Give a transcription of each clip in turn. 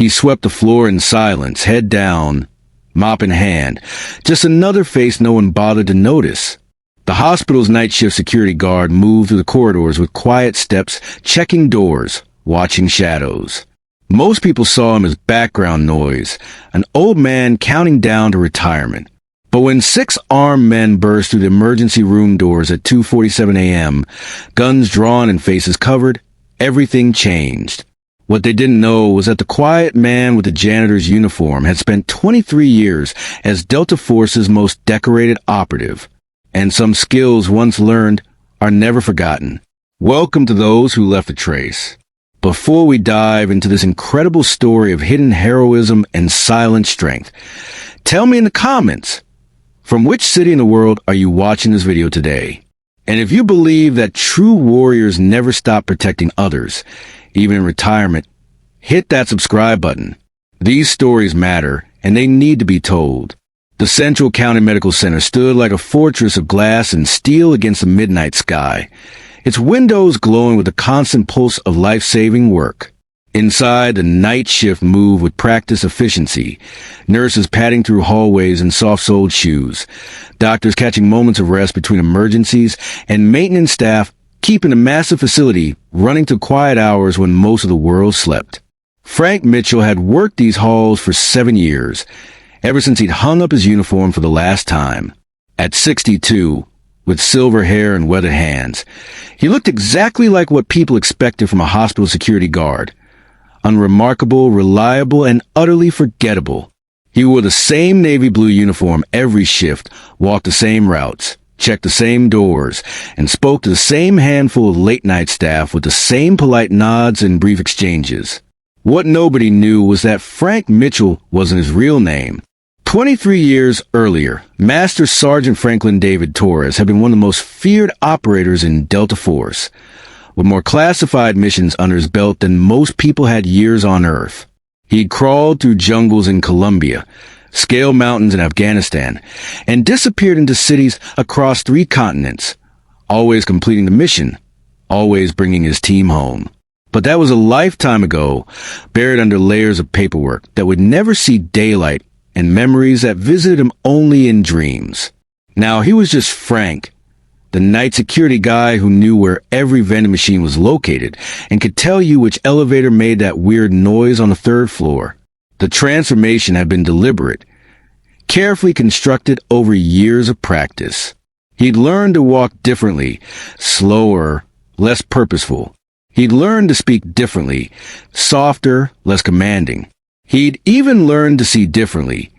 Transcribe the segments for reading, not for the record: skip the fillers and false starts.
He swept the floor in silence, head down, mop in hand. Just another face no one bothered to notice. The hospital's night shift security guard moved through the corridors with quiet steps, checking doors, watching shadows. Most people saw him as background noise, an old man counting down to retirement. But when 6 armed men burst through the emergency room doors at 2:47 a.m., guns drawn and faces covered, everything changed. What they didn't know was that the quiet man with the janitor's uniform had spent 23 years as Delta Force's most decorated operative, and some skills once learned are never forgotten. Welcome to those who left a trace. Before we dive into this incredible story of hidden heroism and silent strength, tell me in the comments, from which city in the world are you watching this video today? And if you believe that true warriors never stop protecting others, even in retirement, hit that subscribe button. These stories matter, and they need to be told. The Central County Medical Center stood like a fortress of glass and steel against the midnight sky, its windows glowing with the constant pulse of life-saving work. Inside, the night shift moved with practiced efficiency, nurses padding through hallways in soft-soled shoes, doctors catching moments of rest between emergencies, and maintenance staff keeping the massive facility running to quiet hours when most of the world slept. Frank Mitchell had worked these halls for 7 years, ever since he'd hung up his uniform for the last time. At 62, with silver hair and weathered hands, he looked exactly like what people expected from a hospital security guard. Unremarkable, reliable, and utterly forgettable. He wore the same navy blue uniform every shift, walked the same routes, checked the same doors, and spoke to the same handful of late-night staff with the same polite nods and brief exchanges. What nobody knew was that Frank Mitchell wasn't his real name. 23 years earlier, Master Sergeant Franklin David Torres had been one of the most feared operators in Delta Force, with more classified missions under his belt than most people had years on Earth. He'd crawled through jungles in Colombia, scaled mountains in Afghanistan, and disappeared into cities across 3 continents, always completing the mission, always bringing his team home. But that was a lifetime ago, buried under layers of paperwork that would never see daylight and memories that visited him only in dreams. Now he was just Frank, the night security guy who knew where every vending machine was located and could tell you which elevator made that weird noise on the 3rd floor. The transformation had been deliberate, carefully constructed over years of practice. He'd learned to walk differently, slower, less purposeful. He'd learned to speak differently, softer, less commanding. He'd even learned to see differently,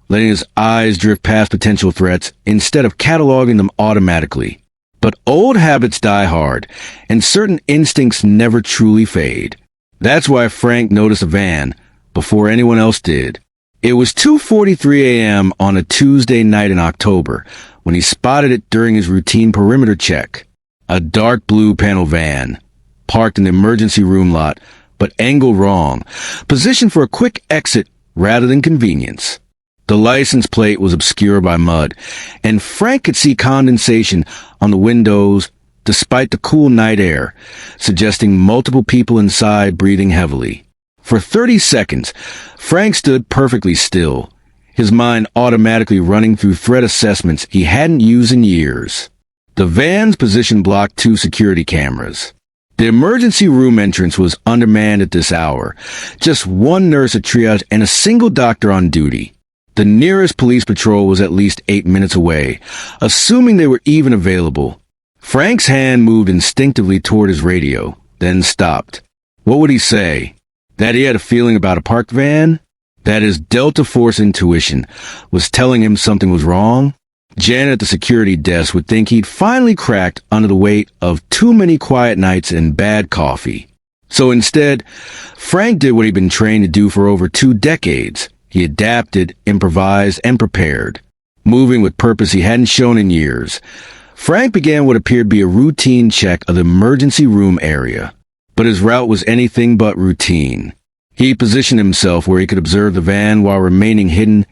letting his eyes drift past potential threats instead of cataloging them automatically. But old habits die hard, and certain instincts never truly fade. That's why Frank noticed a van before anyone else did. It was 2:43 a.m. on a Tuesday night in October when he spotted it during his routine perimeter check. A dark blue panel van, parked in the emergency room lot, but angled wrong, positioned for a quick exit rather than convenience. The license plate was obscured by mud, and Frank could see condensation on the windows despite the cool night air, suggesting multiple people inside breathing heavily. For 30 seconds, Frank stood perfectly still, his mind automatically running through threat assessments he hadn't used in years. The van's position blocked 2 security cameras. The emergency room entrance was undermanned at this hour, just 1 nurse at triage and a single doctor on duty. The nearest police patrol was at least 8 minutes away, assuming they were even available. Frank's hand moved instinctively toward his radio, then stopped. What would he say? That he had a feeling about a parked van? That his Delta Force intuition was telling him something was wrong? Janet at the security desk would think he'd finally cracked under the weight of too many quiet nights and bad coffee. So instead, Frank did what he'd been trained to do for over 2 decades. He adapted, improvised, and prepared. Moving with purpose he hadn't shown in years, Frank began what appeared to be a routine check of the emergency room area. But his route was anything but routine. He positioned himself where he could observe the van while remaining hidden,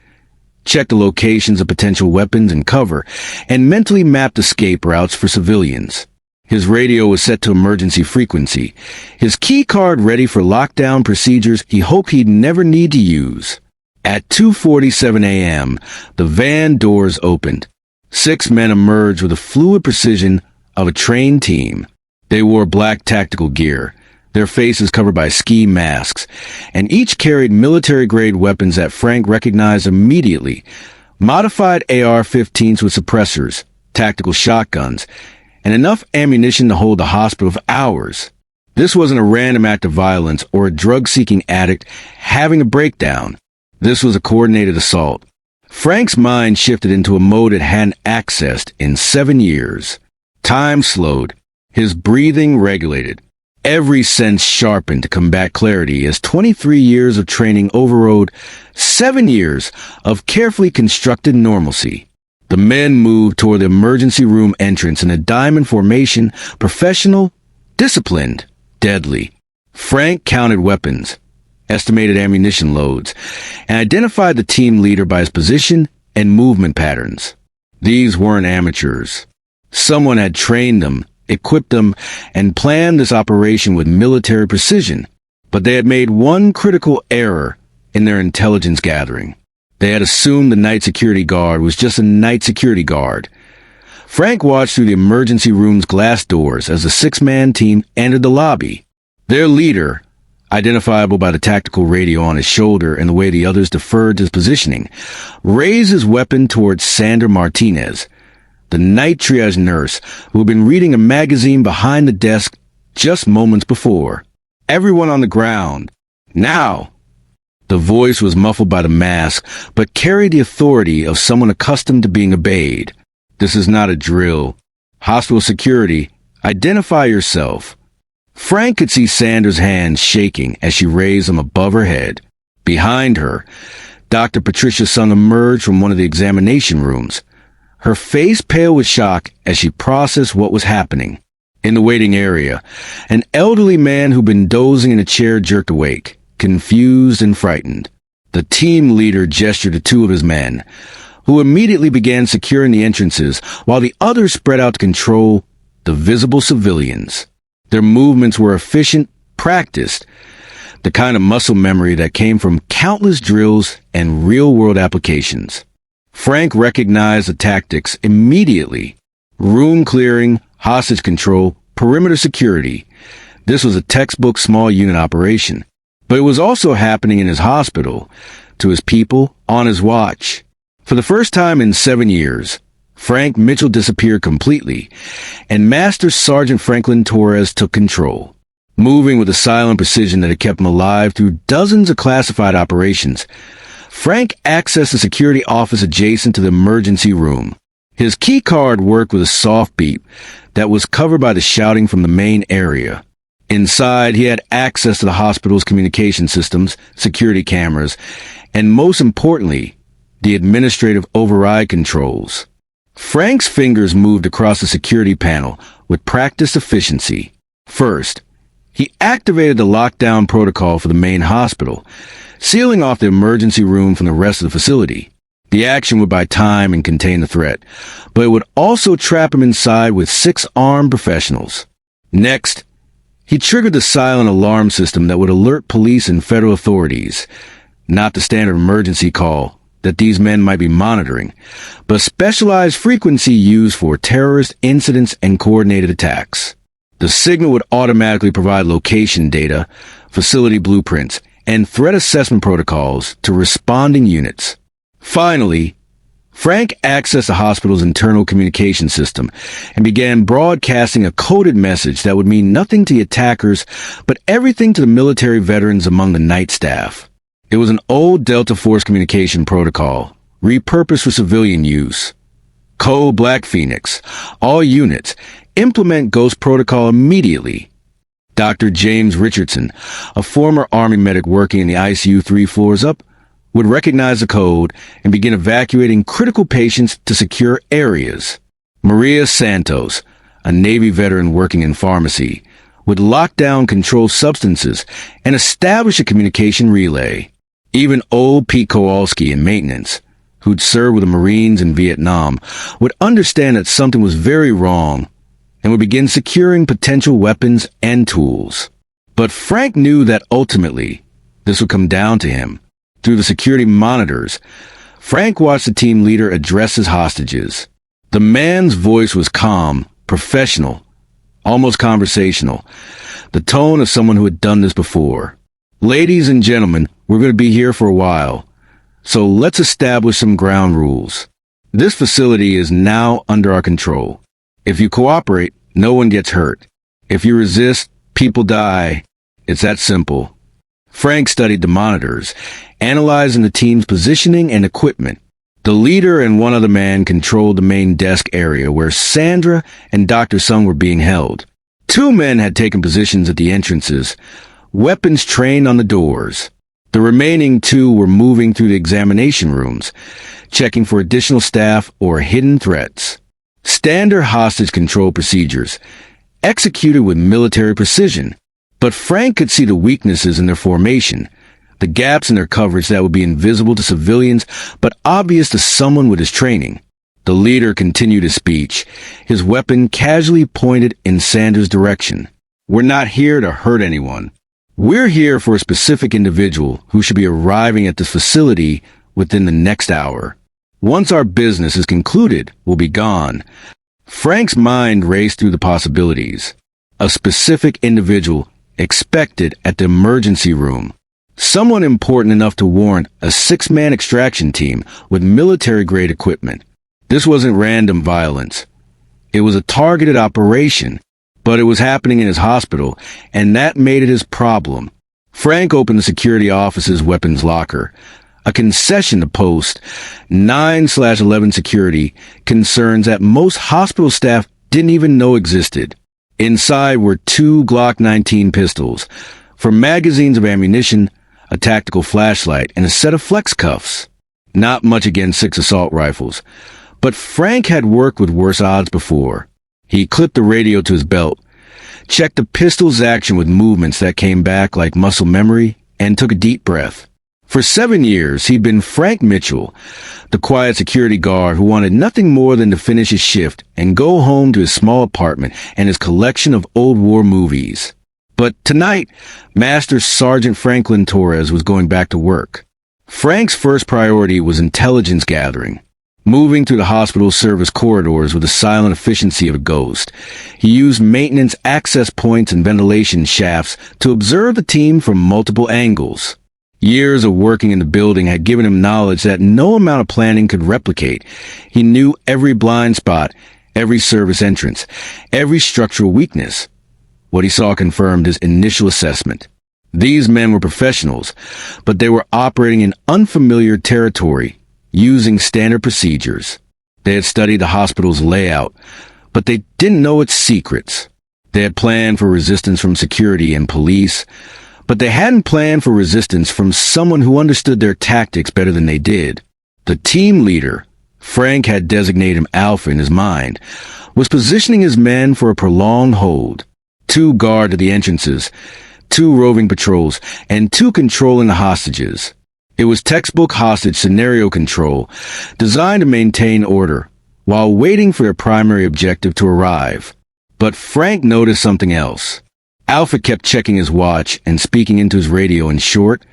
check the locations of potential weapons and cover, and mentally mapped escape routes for civilians. His radio was set to emergency frequency, his key card ready for lockdown procedures he hoped he'd never need to use. At 2:47 a.m., the van doors opened. 6 men emerged with the fluid precision of a trained team. They wore black tactical gear, their faces covered by ski masks, and each carried military-grade weapons that Frank recognized immediately: modified AR-15s with suppressors, tactical shotguns, and enough ammunition to hold the hospital for hours. This wasn't a random act of violence or a drug-seeking addict having a breakdown. This was a coordinated assault. Frank's mind shifted into a mode it hadn't accessed in 7 years. Time slowed, his breathing regulated, every sense sharpened to combat clarity as 23 years of training overrode 7 years of carefully constructed normalcy. The men moved toward the emergency room entrance in a diamond formation, professional, disciplined, deadly. Frank counted weapons, estimated ammunition loads, and identified the team leader by his position and movement patterns. These weren't amateurs. Someone had trained them, equipped them, and planned this operation with military precision. But they had made one critical error in their intelligence gathering. They had assumed the night security guard was just a night security guard. Frank watched through the emergency room's glass doors as the 6-man team entered the lobby. Their leader, identifiable by the tactical radio on his shoulder and the way the others deferred to his positioning, raised his weapon towards Sandra Martinez, the night triage nurse who had been reading a magazine behind the desk just moments before. Everyone on the ground. Now! The voice was muffled by the mask, but carried the authority of someone accustomed to being obeyed. This is not a drill. Hospital security, identify yourself. Frank could see Sandra's hands shaking as she raised them above her head. Behind her, Dr. Patricia Sung emerged from one of the examination rooms, her face pale with shock as she processed what was happening. In the waiting area, an elderly man who'd been dozing in a chair jerked awake, confused and frightened. The team leader gestured to 2 of his men, who immediately began securing the entrances while the others spread out to control the visible civilians. Their movements were efficient, practiced, the kind of muscle memory that came from countless drills and real-world applications. Frank recognized the tactics immediately. Room clearing, hostage control, perimeter security. This was a textbook small unit operation. But it was also happening in his hospital, to his people, on his watch. For the first time in 7 years, Frank Mitchell disappeared completely, and Master Sergeant Franklin Torres took control. Moving with the silent precision that had kept him alive through dozens of classified operations, Frank accessed the security office adjacent to the emergency room. His key card worked with a soft beep that was covered by the shouting from the main area. Inside, he had access to the hospital's communication systems, security cameras, and most importantly, the administrative override controls. Frank's fingers moved across the security panel with practiced efficiency. First, he activated the lockdown protocol for the main hospital, sealing off the emergency room from the rest of the facility. The action would buy time and contain the threat, but it would also trap him inside with 6 armed professionals. Next, he triggered the silent alarm system that would alert police and federal authorities, not the standard emergency call that these men might be monitoring, but specialized frequency used for terrorist incidents and coordinated attacks. The signal would automatically provide location data, facility blueprints, and threat assessment protocols to responding units. Finally, Frank accessed the hospital's internal communication system and began broadcasting a coded message that would mean nothing to the attackers, but everything to the military veterans among the night staff. It was an old Delta Force communication protocol, repurposed for civilian use. Code Black Phoenix. All units, implement Ghost Protocol immediately. Dr. James Richardson, a former Army medic working in the ICU 3 floors up, would recognize the code and begin evacuating critical patients to secure areas. Maria Santos, a Navy veteran working in pharmacy, would lock down controlled substances and establish a communication relay. Even old Pete Kowalski in maintenance, who'd served with the Marines in Vietnam, would understand that something was very wrong and would begin securing potential weapons and tools. But Frank knew that ultimately, this would come down to him. Through the security monitors, Frank watched the team leader address his hostages. The man's voice was calm, professional, almost conversational, the tone of someone who had done this before. Ladies and gentlemen, we're going to be here for a while, so let's establish some ground rules. This facility is now under our control. If you cooperate, no one gets hurt. If you resist, people die. It's that simple. Frank studied the monitors, analyzing the team's positioning and equipment. The leader and one other man controlled the main desk area where Sandra and Dr. Sung were being held. Two men had taken positions at the entrances, weapons trained on the doors. The remaining two were moving through the examination rooms, checking for additional staff or hidden threats. Standard hostage control procedures, executed with military precision. But Frank could see the weaknesses in their formation, the gaps in their coverage that would be invisible to civilians but obvious to someone with his training. The leader continued his speech, his weapon casually pointed in Sandra's direction. We're not here to hurt anyone. We're here for a specific individual who should be arriving at this facility within the next hour. Once our business is concluded, we'll be gone. Frank's mind raced through the possibilities. A specific individual expected at the emergency room. Someone important enough to warrant a 6-man extraction team with military-grade equipment. This wasn't random violence. It was a targeted operation, but it was happening in his hospital, and that made it his problem. Frank opened the security office's weapons locker, a concession to post 9/11 security concerns that most hospital staff didn't even know existed. Inside were 2 Glock 19 pistols, for magazines of ammunition, a tactical flashlight, and a set of flex cuffs. Not much against 6 assault rifles, but Frank had worked with worse odds before. He clipped the radio to his belt, checked the pistol's action with movements that came back like muscle memory, and took a deep breath. For 7 years, he'd been Frank Mitchell, the quiet security guard who wanted nothing more than to finish his shift and go home to his small apartment and his collection of old war movies. But tonight, Master Sergeant Franklin Torres was going back to work. Frank's first priority was intelligence gathering. Moving through the hospital service corridors with the silent efficiency of a ghost, he used maintenance access points and ventilation shafts to observe the team from multiple angles. Years of working in the building had given him knowledge that no amount of planning could replicate. He knew every blind spot, every service entrance, every structural weakness. What he saw confirmed his initial assessment. These men were professionals, but they were operating in unfamiliar territory, using standard procedures. They had studied the hospital's layout, but they didn't know its secrets. They had planned for resistance from security and police, but they hadn't planned for resistance from someone who understood their tactics better than they did. The team leader, Frank had designated him Alpha in his mind, was positioning his men for a prolonged hold. 2 guard at the entrances, 2 roving patrols, and 2 controlling the hostages. It was textbook hostage scenario control, designed to maintain order, while waiting for their primary objective to arrive. But Frank noticed something else. Alpha kept checking his watch and speaking into his radio in short,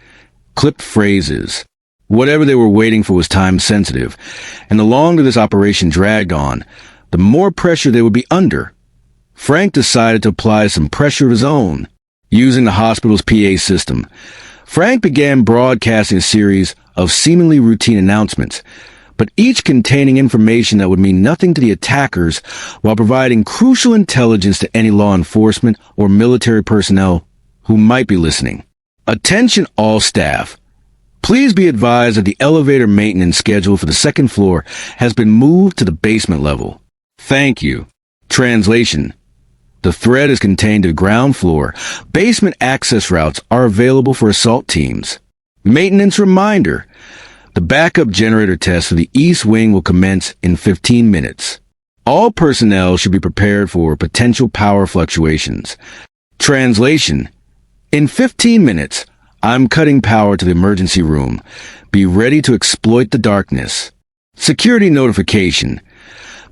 clipped phrases. Whatever they were waiting for was time-sensitive, and the longer this operation dragged on, the more pressure they would be under. Frank decided to apply some pressure of his own. Using the hospital's PA system, Frank began broadcasting a series of seemingly routine announcements, but each containing information that would mean nothing to the attackers while providing crucial intelligence to any law enforcement or military personnel who might be listening. Attention all staff. Please be advised that the elevator maintenance schedule for the 2nd floor has been moved to the basement level. Thank you. Translation. The threat is contained to the ground floor. Basement access routes are available for assault teams. Maintenance reminder. The backup generator test for the East Wing will commence in 15 minutes. All personnel should be prepared for potential power fluctuations. Translation. In 15 minutes, I'm cutting power to the emergency room. Be ready to exploit the darkness. Security notification.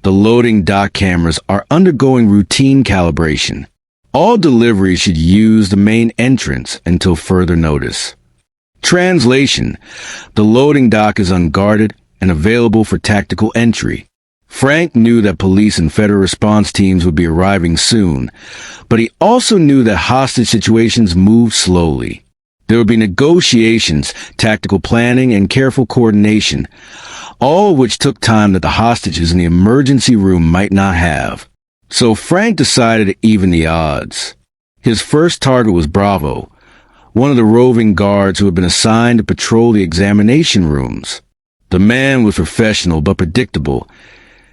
The loading dock cameras are undergoing routine calibration. All deliveries should use the main entrance until further notice. Translation: the loading dock is unguarded and available for tactical entry. Frank knew that police and federal response teams would be arriving soon, but he also knew that hostage situations move slowly. There would be negotiations, tactical planning, and careful coordination, all of which took time that the hostages in the emergency room might not have. So Frank decided to even the odds. His first target was Bravo, one of the roving guards who had been assigned to patrol the examination rooms. The man was professional but predictable,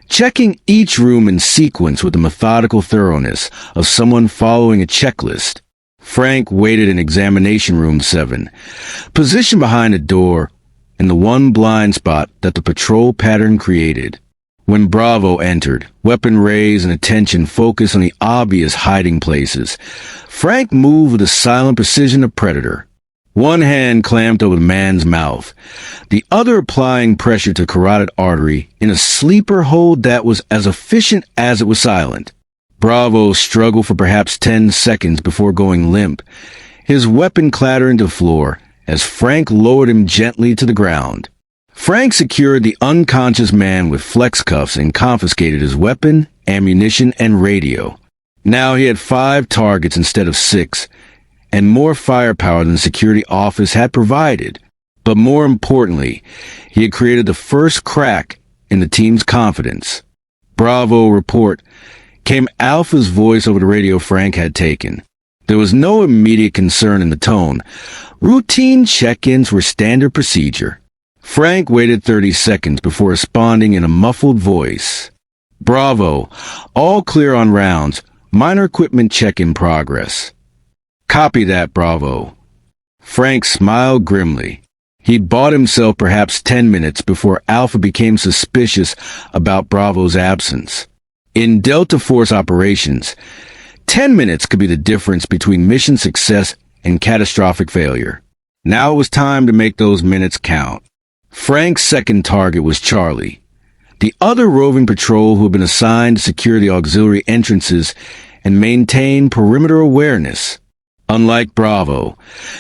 checking each room in sequence with the methodical thoroughness of someone following a checklist. Frank waited in examination room 7, positioned behind a door in the one blind spot that the patrol pattern created. When Bravo entered, weapon raised and attention focused on the obvious hiding places, Frank moved with the silent precision of predator. One hand clamped over the man's mouth, the other applying pressure to carotid artery in a sleeper hold that was as efficient as it was silent. Bravo struggled for perhaps 10 seconds before going limp, his weapon clattering to the floor as Frank lowered him gently to the ground. Frank secured the unconscious man with flex cuffs and confiscated his weapon, ammunition, and radio. Now he had 5 targets instead of 6, and more firepower than the security office had provided. But more importantly, he had created the first crack in the team's confidence. Bravo report came Alpha's voice over the radio Frank had taken. There was no immediate concern in the tone. Routine check-ins were standard procedure. Frank waited 30 seconds before responding in a muffled voice. Bravo, all clear on rounds. Minor equipment check in progress. Copy that, Bravo. Frank smiled grimly. He'd bought himself perhaps 10 minutes before Alpha became suspicious about Bravo's absence. In Delta Force operations, 10 minutes could be the difference between mission success and catastrophic failure. Now it was time to make those minutes count. Frank's second target was Charlie, the other roving patrol who had been assigned to secure the auxiliary entrances and maintain perimeter awareness. Unlike Bravo,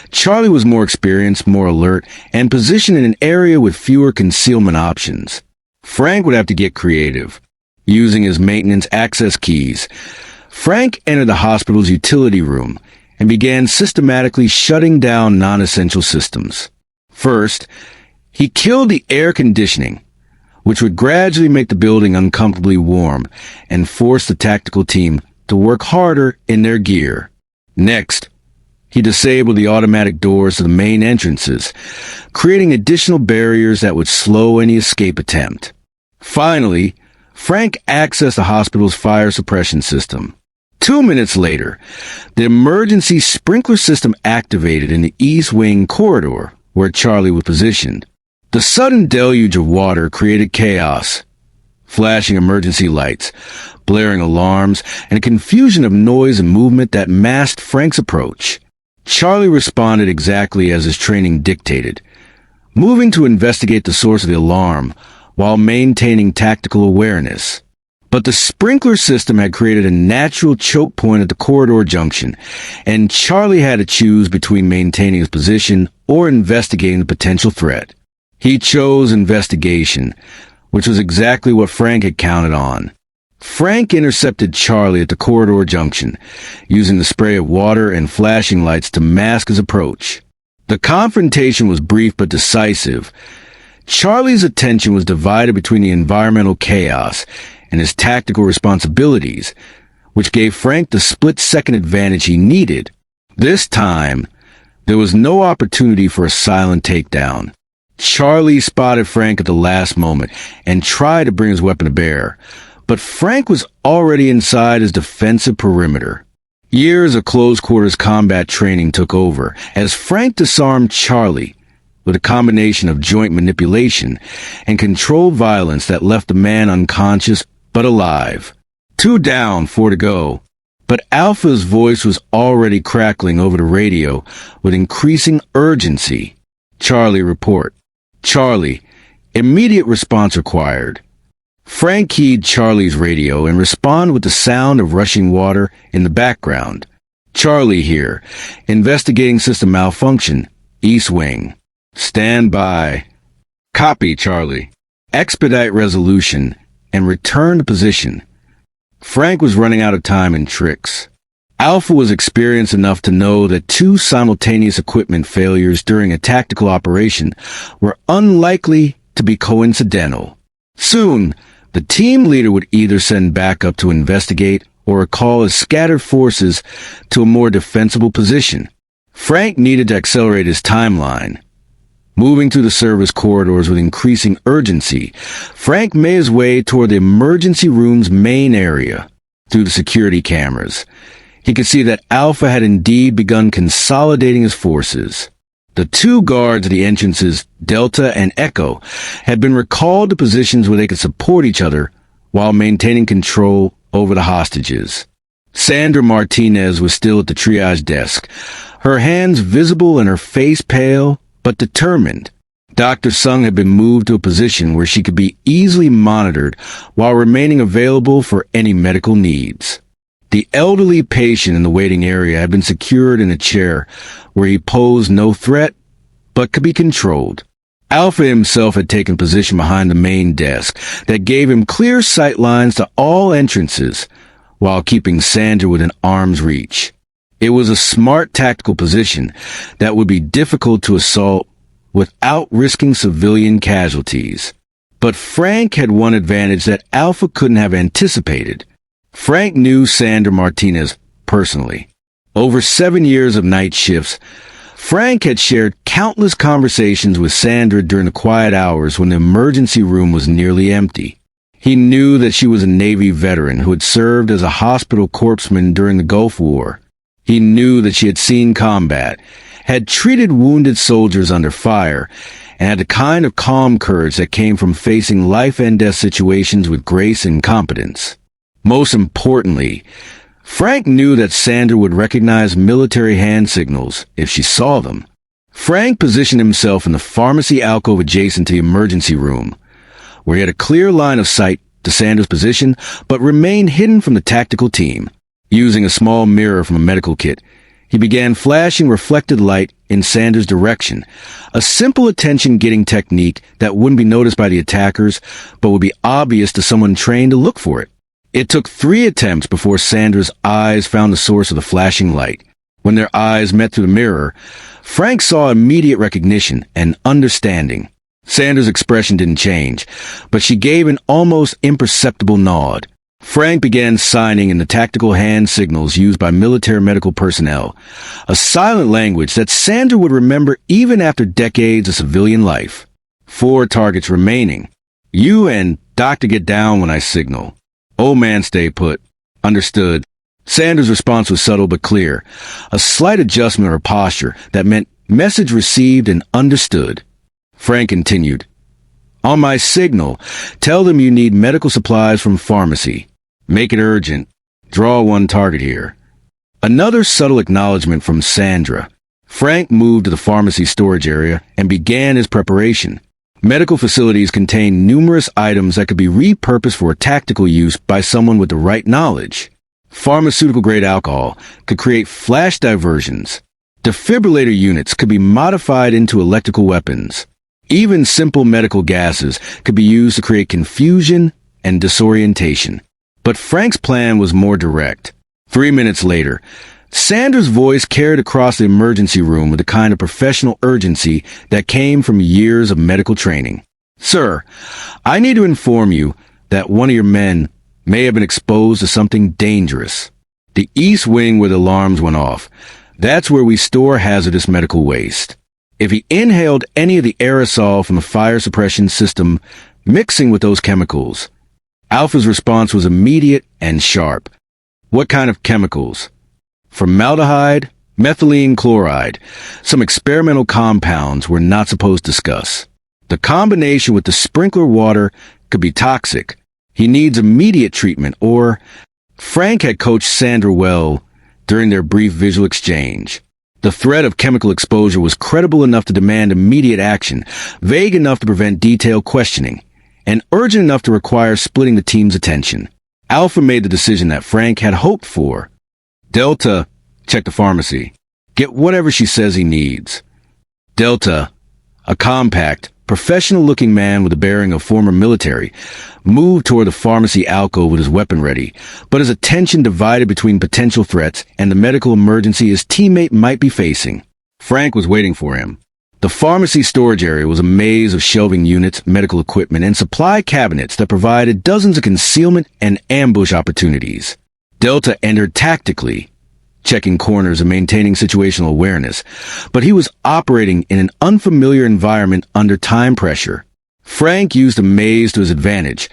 Charlie was more experienced, more alert, and positioned in an area with fewer concealment options. Frank would have to get creative. Using his maintenance access keys, Frank entered the hospital's utility room and began systematically shutting down non-essential systems. First, he killed the air conditioning, which would gradually make the building uncomfortably warm and force the tactical team to work harder in their gear. Next, he disabled the automatic doors to the main entrances, creating additional barriers that would slow any escape attempt. Finally, Frank accessed the hospital's fire suppression system. 2 minutes later, the emergency sprinkler system activated in the East Wing corridor where Charlie was positioned. The sudden deluge of water created chaos. Flashing emergency lights, blaring alarms, and a confusion of noise and movement that masked Frank's approach. Charlie responded exactly as his training dictated, moving to investigate the source of the alarm while maintaining tactical awareness. But the sprinkler system had created a natural choke point at the corridor junction, and Charlie had to choose between maintaining his position or investigating the potential threat. He chose investigation, which was exactly what Frank had counted on. Frank intercepted Charlie at the corridor junction, using the spray of water and flashing lights to mask his approach. The confrontation was brief but decisive. Charlie's attention was divided between the environmental chaos and his tactical responsibilities, which gave Frank the split-second advantage he needed. This time, there was no opportunity for a silent takedown. Charlie spotted Frank at the last moment and tried to bring his weapon to bear, but Frank was already inside his defensive perimeter. Years of close-quarters combat training took over as Frank disarmed Charlie with a combination of joint manipulation and controlled violence that left the man unconscious but alive. 2 down, 4 to go. But Alpha's voice was already crackling over the radio with increasing urgency. Charlie report. Charlie, immediate response required. Frank keyed Charlie's radio and responded with the sound of rushing water in the background. Charlie here. Investigating system malfunction. East Wing. Stand by. Copy, Charlie. Expedite resolution and return to position. Frank was running out of time and tricks. Alpha was experienced enough to know that 2 simultaneous equipment failures during a tactical operation were unlikely to be coincidental. Soon, the team leader would either send backup to investigate or recall his scattered forces to a more defensible position. Frank needed to accelerate his timeline. Moving through the service corridors with increasing urgency, Frank made his way toward the emergency room's main area. Through the security cameras, he could see that Alpha had indeed begun consolidating his forces. The 2 guards at the entrances, Delta and Echo, had been recalled to positions where they could support each other while maintaining control over the hostages. Sandra Martinez was still at the triage desk, her hands visible and her face pale but determined. Dr. Sung had been moved to a position where she could be easily monitored while remaining available for any medical needs. The elderly patient in the waiting area had been secured in a chair where he posed no threat but could be controlled. Alpha himself had taken position behind the main desk that gave him clear sight lines to all entrances while keeping Sandra within arm's reach. It was a smart tactical position that would be difficult to assault without risking civilian casualties. But Frank had one advantage that Alpha couldn't have anticipated. Frank knew Sandra Martinez personally. Over 7 years of night shifts, Frank had shared countless conversations with Sandra during the quiet hours when the emergency room was nearly empty. He knew that she was a Navy veteran who had served as a hospital corpsman during the Gulf War. He knew that she had seen combat, had treated wounded soldiers under fire, and had the kind of calm courage that came from facing life-and-death situations with grace and competence. Most importantly, Frank knew that Sandra would recognize military hand signals if she saw them. Frank positioned himself in the pharmacy alcove adjacent to the emergency room, where he had a clear line of sight to Sandra's position, but remained hidden from the tactical team. Using a small mirror from a medical kit, he began flashing reflected light in Sandra's direction, a simple attention-getting technique that wouldn't be noticed by the attackers, but would be obvious to someone trained to look for it. It took 3 attempts before Sandra's eyes found the source of the flashing light. When their eyes met through the mirror, Frank saw immediate recognition and understanding. Sandra's expression didn't change, but she gave an almost imperceptible nod. Frank began signing in the tactical hand signals used by military medical personnel, a silent language that Sandra would remember even after decades of civilian life. 4 targets remaining. You and Doctor get down when I signal. Old man stay put. Understood. Sandra's response was subtle but clear, a slight adjustment of her posture that meant message received and understood. Frank continued. On my signal, tell them you need medical supplies from pharmacy. Make it urgent. Draw 1 target here. Another subtle acknowledgement from Sandra. Frank moved to the pharmacy storage area and began his preparation. Medical facilities contain numerous items that could be repurposed for tactical use by someone with the right knowledge. Pharmaceutical-grade alcohol could create flash diversions. Defibrillator units could be modified into electrical weapons. Even simple medical gases could be used to create confusion and disorientation. But Frank's plan was more direct. 3 minutes later, Sandra's voice carried across the emergency room with the kind of professional urgency that came from years of medical training. Sir, I need to inform you that one of your men may have been exposed to something dangerous. The East Wing where the alarms went off. That's where we store hazardous medical waste. If he inhaled any of the aerosol from the fire suppression system mixing with those chemicals. Alpha's response was immediate and sharp. What kind of chemicals? Formaldehyde, methylene chloride, some experimental compounds we're not supposed to discuss. The combination with the sprinkler water could be toxic. He needs immediate treatment or... Frank had coached Sandra well during their brief visual exchange. The threat of chemical exposure was credible enough to demand immediate action, vague enough to prevent detailed questioning. and urgent enough to require splitting the team's attention. Alpha made the decision that Frank had hoped for. Delta, check the pharmacy. Get whatever she says he needs. Delta, a compact, professional-looking man with the bearing of former military, moved toward the pharmacy alcove with his weapon ready, but his attention divided between potential threats and the medical emergency his teammate might be facing. Frank was waiting for him. The pharmacy storage area was a maze of shelving units, medical equipment, and supply cabinets that provided dozens of concealment and ambush opportunities. Delta entered tactically, checking corners and maintaining situational awareness, but he was operating in an unfamiliar environment under time pressure. Frank used the maze to his advantage,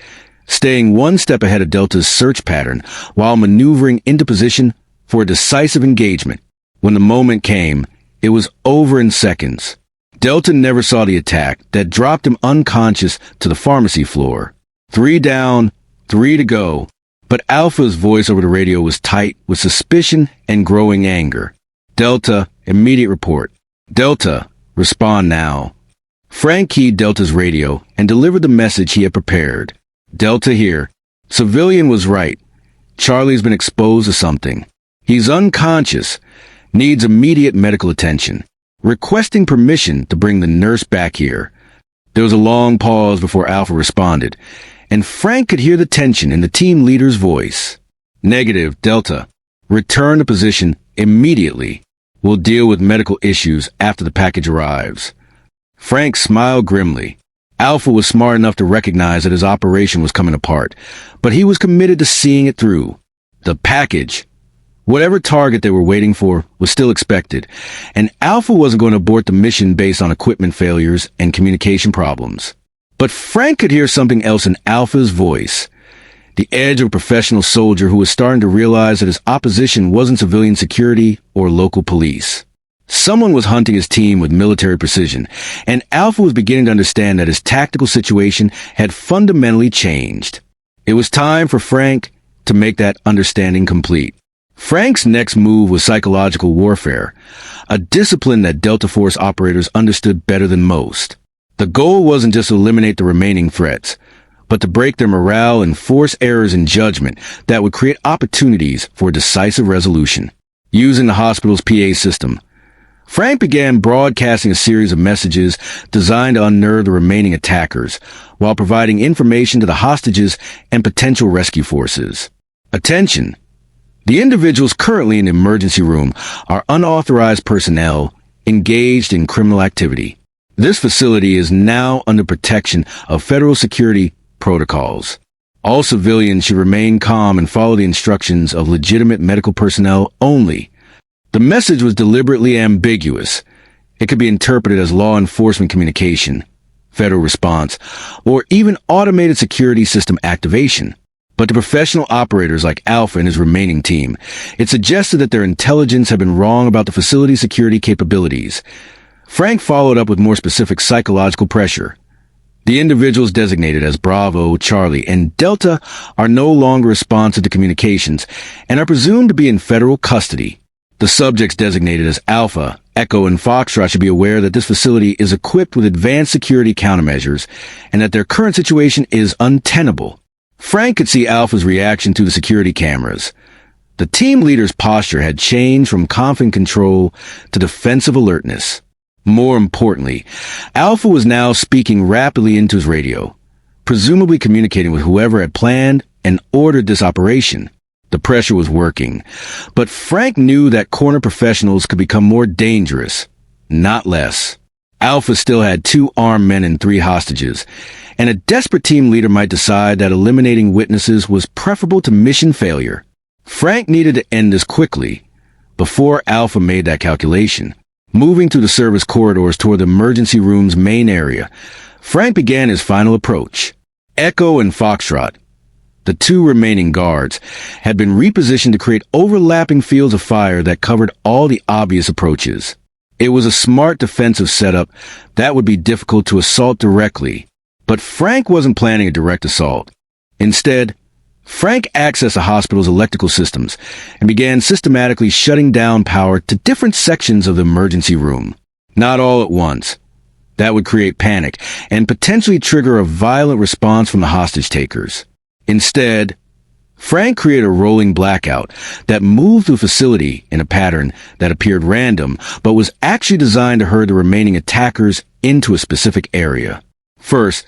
staying one step ahead of Delta's search pattern while maneuvering into position for a decisive engagement. When the moment came, it was over in seconds. Delta never saw the attack that dropped him unconscious to the pharmacy floor. 3 down, 3 to go. But Alpha's voice over the radio was tight with suspicion and growing anger. Delta, immediate report. Delta, respond now. Frank keyed Delta's radio and delivered the message he had prepared. Delta here. Civilian was right. Charlie's been exposed to something. He's unconscious. Needs immediate medical attention. Requesting permission to bring the nurse back here. There was a long pause before Alpha responded, and Frank could hear the tension in the team leader's voice. Negative, Delta. Return to position immediately. We'll deal with medical issues after the package arrives. Frank smiled grimly. Alpha was smart enough to recognize that his operation was coming apart, but he was committed to seeing it through. The package, whatever target they were waiting for, was still expected, and Alpha wasn't going to abort the mission based on equipment failures and communication problems. But Frank could hear something else in Alpha's voice. The edge of a professional soldier who was starting to realize that his opposition wasn't civilian security or local police. Someone was hunting his team with military precision, and Alpha was beginning to understand that his tactical situation had fundamentally changed. It was time for Frank to make that understanding complete. Frank's next move was psychological warfare, a discipline that Delta Force operators understood better than most. The goal wasn't just to eliminate the remaining threats, but to break their morale and force errors in judgment that would create opportunities for decisive resolution. Using the hospital's PA system, Frank began broadcasting a series of messages designed to unnerve the remaining attackers, while providing information to the hostages and potential rescue forces. Attention! The individuals currently in the emergency room are unauthorized personnel engaged in criminal activity. This facility is now under protection of federal security protocols. All civilians should remain calm and follow the instructions of legitimate medical personnel only. The message was deliberately ambiguous. It could be interpreted as law enforcement communication, federal response, or even automated security system activation. But to professional operators like Alpha and his remaining team, it suggested that their intelligence had been wrong about the facility's security capabilities. Frank followed up with more specific psychological pressure. The individuals designated as Bravo, Charlie, and Delta are no longer responsive to communications and are presumed to be in federal custody. The subjects designated as Alpha, Echo, and Foxtrot should be aware that this facility is equipped with advanced security countermeasures and that their current situation is untenable. Frank could see Alpha's reaction to the security cameras. The team leader's posture had changed from confident control to defensive alertness. More importantly, Alpha was now speaking rapidly into his radio, presumably communicating with whoever had planned and ordered this operation. The pressure was working, but Frank knew that corner professionals could become more dangerous, not less. Alpha still had 2 armed men and 3 hostages, and a desperate team leader might decide that eliminating witnesses was preferable to mission failure. Frank needed to end this quickly, before Alpha made that calculation. Moving through the service corridors toward the emergency room's main area, Frank began his final approach. Echo and Foxtrot, the 2 remaining guards, had been repositioned to create overlapping fields of fire that covered all the obvious approaches. It was a smart defensive setup that would be difficult to assault directly, but Frank wasn't planning a direct assault. Instead, Frank accessed the hospital's electrical systems and began systematically shutting down power to different sections of the emergency room. Not all at once. That would create panic and potentially trigger a violent response from the hostage takers. Instead, Frank created a rolling blackout that moved through the facility in a pattern that appeared random, but was actually designed to herd the remaining attackers into a specific area. First,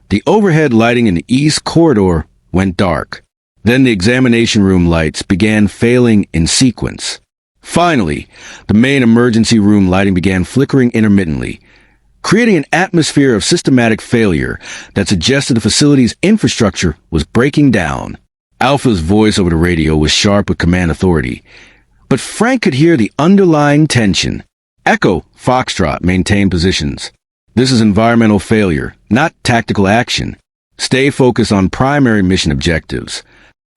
the overhead lighting in the east corridor went dark. Then the examination room lights began failing in sequence. Finally, the main emergency room lighting began flickering intermittently, creating an atmosphere of systematic failure that suggested the facility's infrastructure was breaking down. Alpha's voice over the radio was sharp with command authority, but Frank could hear the underlying tension. Echo, Foxtrot, maintain positions. This is environmental failure, not tactical action. Stay focused on primary mission objectives.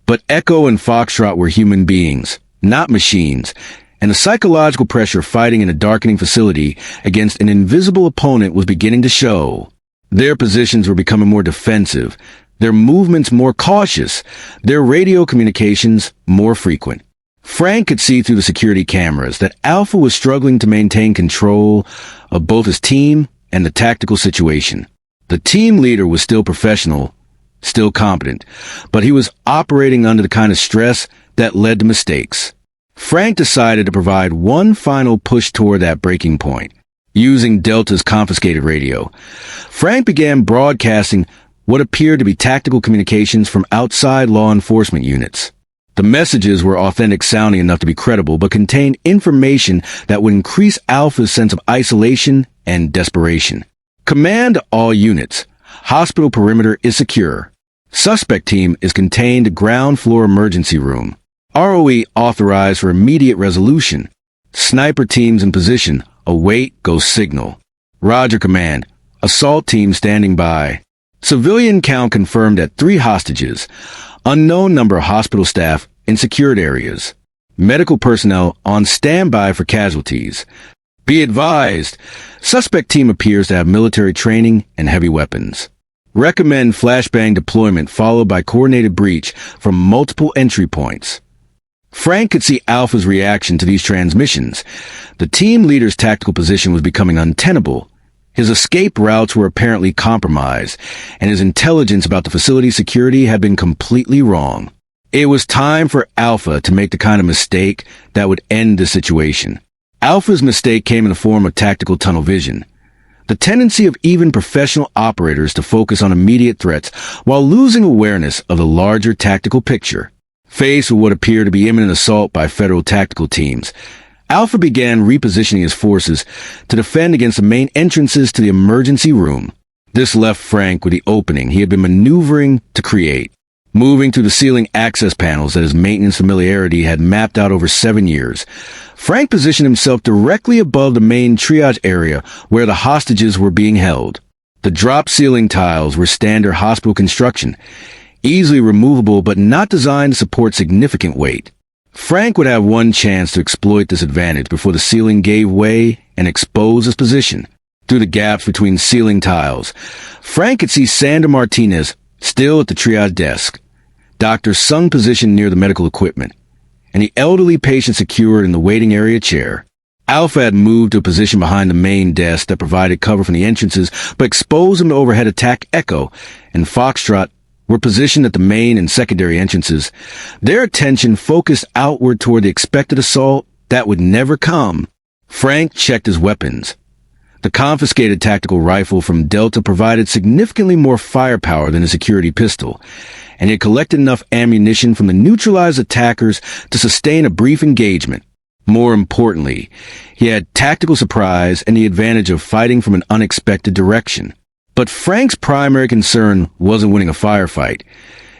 But Echo and Foxtrot were human beings, not machines, and the psychological pressure fighting in a darkening facility against an invisible opponent was beginning to show. Their positions were becoming more defensive, their movements more cautious, their radio communications more frequent. Frank could see through the security cameras that Alpha was struggling to maintain control of both his team and the tactical situation. The team leader was still professional, still competent, but he was operating under the kind of stress that led to mistakes. Frank decided to provide one final push toward that breaking point. Using Delta's confiscated radio, Frank began broadcasting what appeared to be tactical communications from outside law enforcement units. The messages were authentic sounding enough to be credible, but contained information that would increase Alpha's sense of isolation and desperation. Command to all units. Hospital perimeter is secure. Suspect team is contained to ground floor emergency room. ROE authorized for immediate resolution. Sniper teams in position. Await go signal. Roger, command. Assault team standing by. Civilian count confirmed at 3 hostages. Unknown number of hospital staff in secured areas. Medical personnel on standby for casualties. Be advised, suspect team appears to have military training and heavy weapons. Recommend flashbang deployment followed by coordinated breach from multiple entry points. Frank could see Alpha's reaction to these transmissions. The team leader's tactical position was becoming untenable. His escape routes were apparently compromised, and his intelligence about the facility's security had been completely wrong. It was time for Alpha to make the kind of mistake that would end the situation. Alpha's mistake came in the form of tactical tunnel vision. The tendency of even professional operators to focus on immediate threats while losing awareness of the larger tactical picture. Faced with what appeared to be imminent assault by federal tactical teams, Alpha began repositioning his forces to defend against the main entrances to the emergency room. This left Frank with the opening he had been maneuvering to create. Moving through the ceiling access panels that his maintenance familiarity had mapped out over 7 years, Frank positioned himself directly above the main triage area where the hostages were being held. The drop ceiling tiles were standard hospital construction, easily removable but not designed to support significant weight. Frank would have one chance to exploit this advantage before the ceiling gave way and exposed his position. Through the gaps between ceiling tiles, Frank could see Sandra Martinez still at the triage desk, Dr. Sung positioned near the medical equipment, and the elderly patient secured in the waiting area chair. Alpha had moved to a position behind the main desk that provided cover from the entrances but exposed him to overhead attack Echo, and Foxtrot were positioned at the main and secondary entrances, their attention focused outward toward the expected assault that would never come. Frank checked his weapons. The confiscated tactical rifle from Delta provided significantly more firepower than a security pistol, and he had collected enough ammunition from the neutralized attackers to sustain a brief engagement. More importantly, he had tactical surprise and the advantage of fighting from an unexpected direction. But Frank's primary concern wasn't winning a firefight.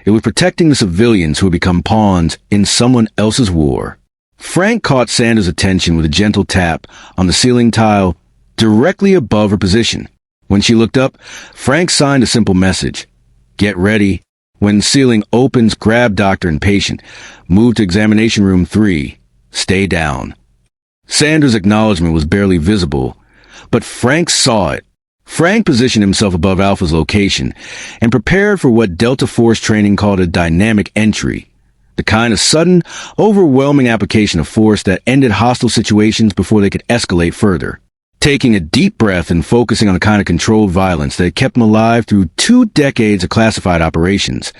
It was protecting the civilians who had become pawns in someone else's war. Frank caught Sandra's attention with a gentle tap on the ceiling tile directly above her position. When she looked up, Frank signed a simple message. Get ready. When ceiling opens, grab doctor and patient. Move to examination room 3. Stay down. Sandra's acknowledgement was barely visible, but Frank saw it. Frank positioned himself above Alpha's location and prepared for what Delta Force training called a dynamic entry, the kind of sudden, overwhelming application of force that ended hostile situations before they could escalate further. taking a deep breath and focusing on the kind of controlled violence that had kept him alive through 2 decades of classified operations.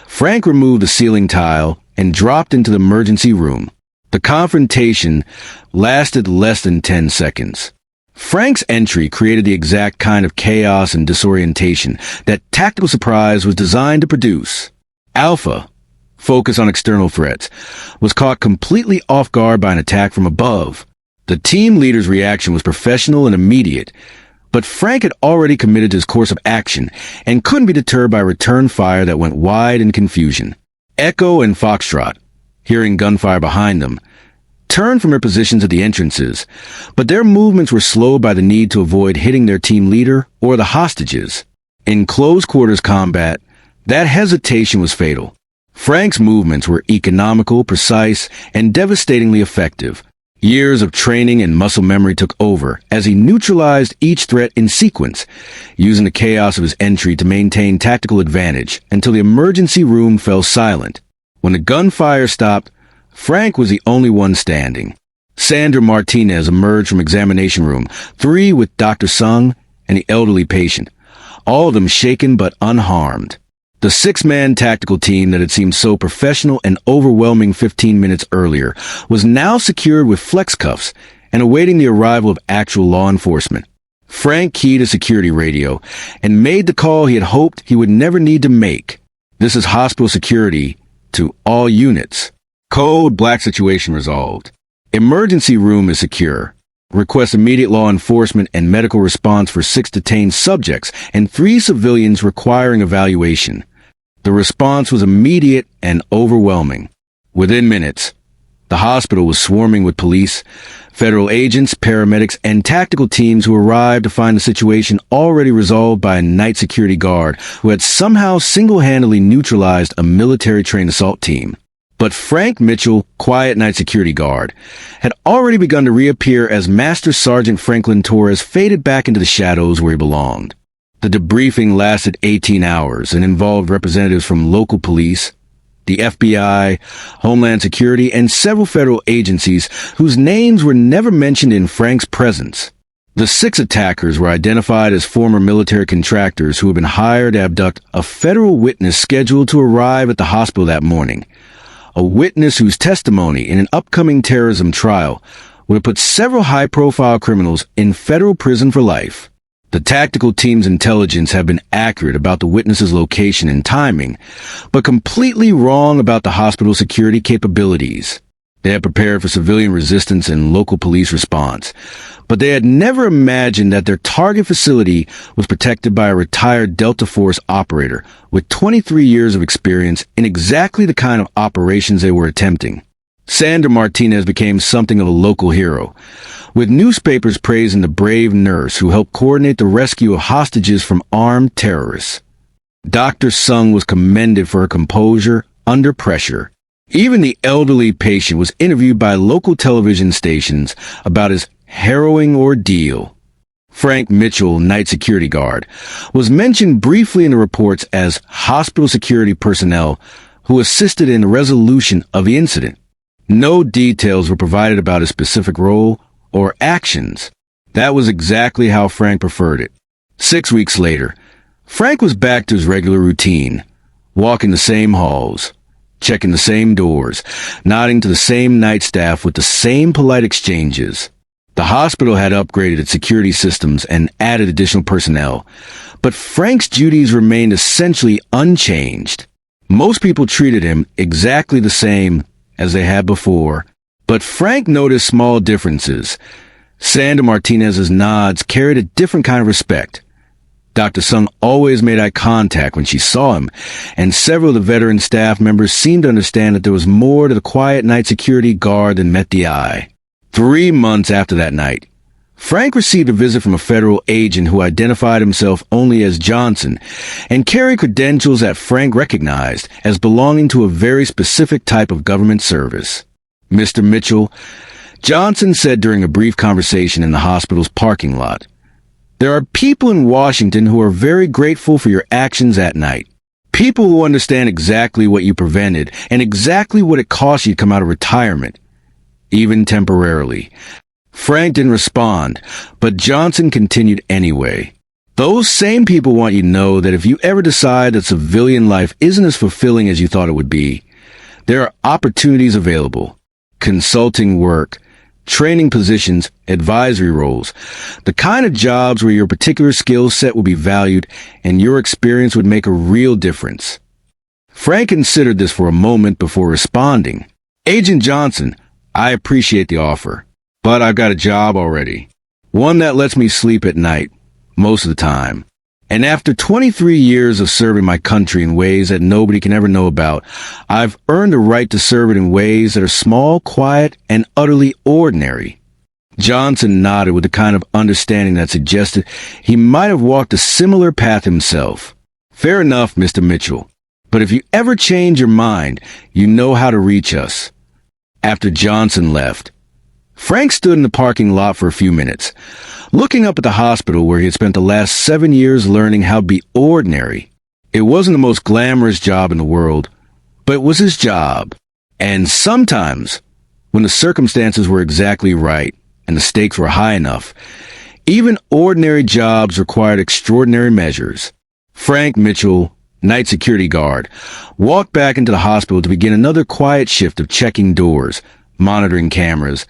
Frank removed the ceiling tile and dropped into the emergency room. The confrontation lasted less than 10 seconds. Frank's entry created the exact kind of chaos and disorientation that Tactical Surprise was designed to produce. Alpha, focus on external threats, was caught completely off guard by an attack from above. The team leader's reaction was professional and immediate, but Frank had already committed to his course of action and couldn't be deterred by return fire that went wide in confusion. Echo and Foxtrot, hearing gunfire behind them, turned from their positions at the entrances, but their movements were slowed by the need to avoid hitting their team leader or the hostages. In close-quarters combat, that hesitation was fatal. Frank's movements were economical, precise, and devastatingly effective. Years of training and muscle memory took over as he neutralized each threat in sequence, using the chaos of his entry to maintain tactical advantage until the emergency room fell silent. When the gunfire stopped, Frank was the only one standing. Sandra Martinez emerged from examination room 3 with Dr. Sung and the elderly patient, all of them shaken but unharmed. The 6-man tactical team that had seemed so professional and overwhelming 15 minutes earlier was now secured with flex cuffs and awaiting the arrival of actual law enforcement. Frank keyed a security radio and made the call he had hoped he would never need to make. This is hospital security to all units. Code Black situation resolved. Emergency room is secure. Request immediate law enforcement and medical response for 6 detained subjects and 3 civilians requiring evaluation. The response was immediate and overwhelming. Within minutes, the hospital was swarming with police, federal agents, paramedics, and tactical teams who arrived to find the situation already resolved by a night security guard who had somehow single-handedly neutralized a military-trained assault team. But Frank Mitchell, quiet night security guard, had already begun to reappear as Master Sergeant Franklin Torres faded back into the shadows where he belonged. The debriefing lasted 18 hours and involved representatives from local police, the FBI, Homeland Security, and several federal agencies whose names were never mentioned in Frank's presence. The 6 attackers were identified as former military contractors who had been hired to abduct a federal witness scheduled to arrive at the hospital that morning. A witness whose testimony in an upcoming terrorism trial would have put several high-profile criminals in federal prison for life. The tactical team's intelligence had been accurate about the witness's location and timing, but completely wrong about the hospital's security capabilities. They had prepared for civilian resistance and local police response, but they had never imagined that their target facility was protected by a retired Delta Force operator with 23 years of experience in exactly the kind of operations they were attempting. Sandra Martinez became something of a local hero, with newspapers praising the brave nurse who helped coordinate the rescue of hostages from armed terrorists. Dr. Sung was commended for her composure under pressure. Even the elderly patient was interviewed by local television stations about his harrowing ordeal. Frank Mitchell, night security guard, was mentioned briefly in the reports as hospital security personnel who assisted in the resolution of the incident. No details were provided about his specific role or actions. That was exactly how Frank preferred it. 6 weeks later, Frank was back to his regular routine, walking the same halls, checking the same doors, nodding to the same night staff with the same polite exchanges. The hospital had upgraded its security systems and added additional personnel, but Frank's duties remained essentially unchanged. Most people treated him exactly the same as they had before, but Frank noticed small differences. Sandra Martinez's nods carried a different kind of respect. Dr. Sung always made eye contact when she saw him, and several of the veteran staff members seemed to understand that there was more to the quiet night security guard than met the eye. 3 months after that night, Frank received a visit from a federal agent who identified himself only as Johnson and carried credentials that Frank recognized as belonging to a very specific type of government service. Mr. Mitchell, Johnson said during a brief conversation in the hospital's parking lot, "There are people in Washington who are very grateful for your actions at night. People who understand exactly what you prevented and exactly what it cost you to come out of retirement, even temporarily. Frank didn't respond, but Johnson continued anyway. Those same people want you to know that if you ever decide that civilian life isn't as fulfilling as you thought it would be, there are opportunities available. Consulting work, training positions, advisory roles, the kind of jobs where your particular skill set will be valued and your experience would make a real difference. Frank considered this for a moment before responding. Agent Johnson, I appreciate the offer, but I've got a job already. One that lets me sleep at night, most of the time. And after 23 years of serving my country in ways that nobody can ever know about, I've earned the right to serve it in ways that are small, quiet, and utterly ordinary. Johnson nodded with the kind of understanding that suggested he might have walked a similar path himself. Fair enough, Mr. Mitchell. But if you ever change your mind, you know how to reach us. After Johnson left, Frank stood in the parking lot for a few minutes, looking up at the hospital where he had spent the last 7 years learning how to be ordinary. It wasn't the most glamorous job in the world, but it was his job. And sometimes, when the circumstances were exactly right and the stakes were high enough, even ordinary jobs required extraordinary measures. Frank Mitchell, night security guard, walked back into the hospital to begin another quiet shift of checking doors, monitoring cameras,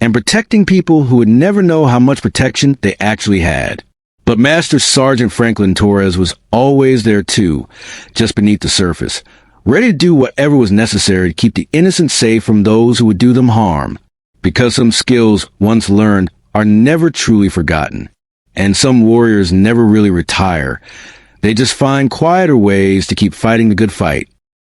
and protecting people who would never know how much protection they actually had. But Master Sergeant Franklin Torres was always there too, just beneath the surface, ready to do whatever was necessary to keep the innocent safe from those who would do them harm. Because some skills once learned are never truly forgotten, and some warriors never really retire. They just find quieter ways to keep fighting the good fight.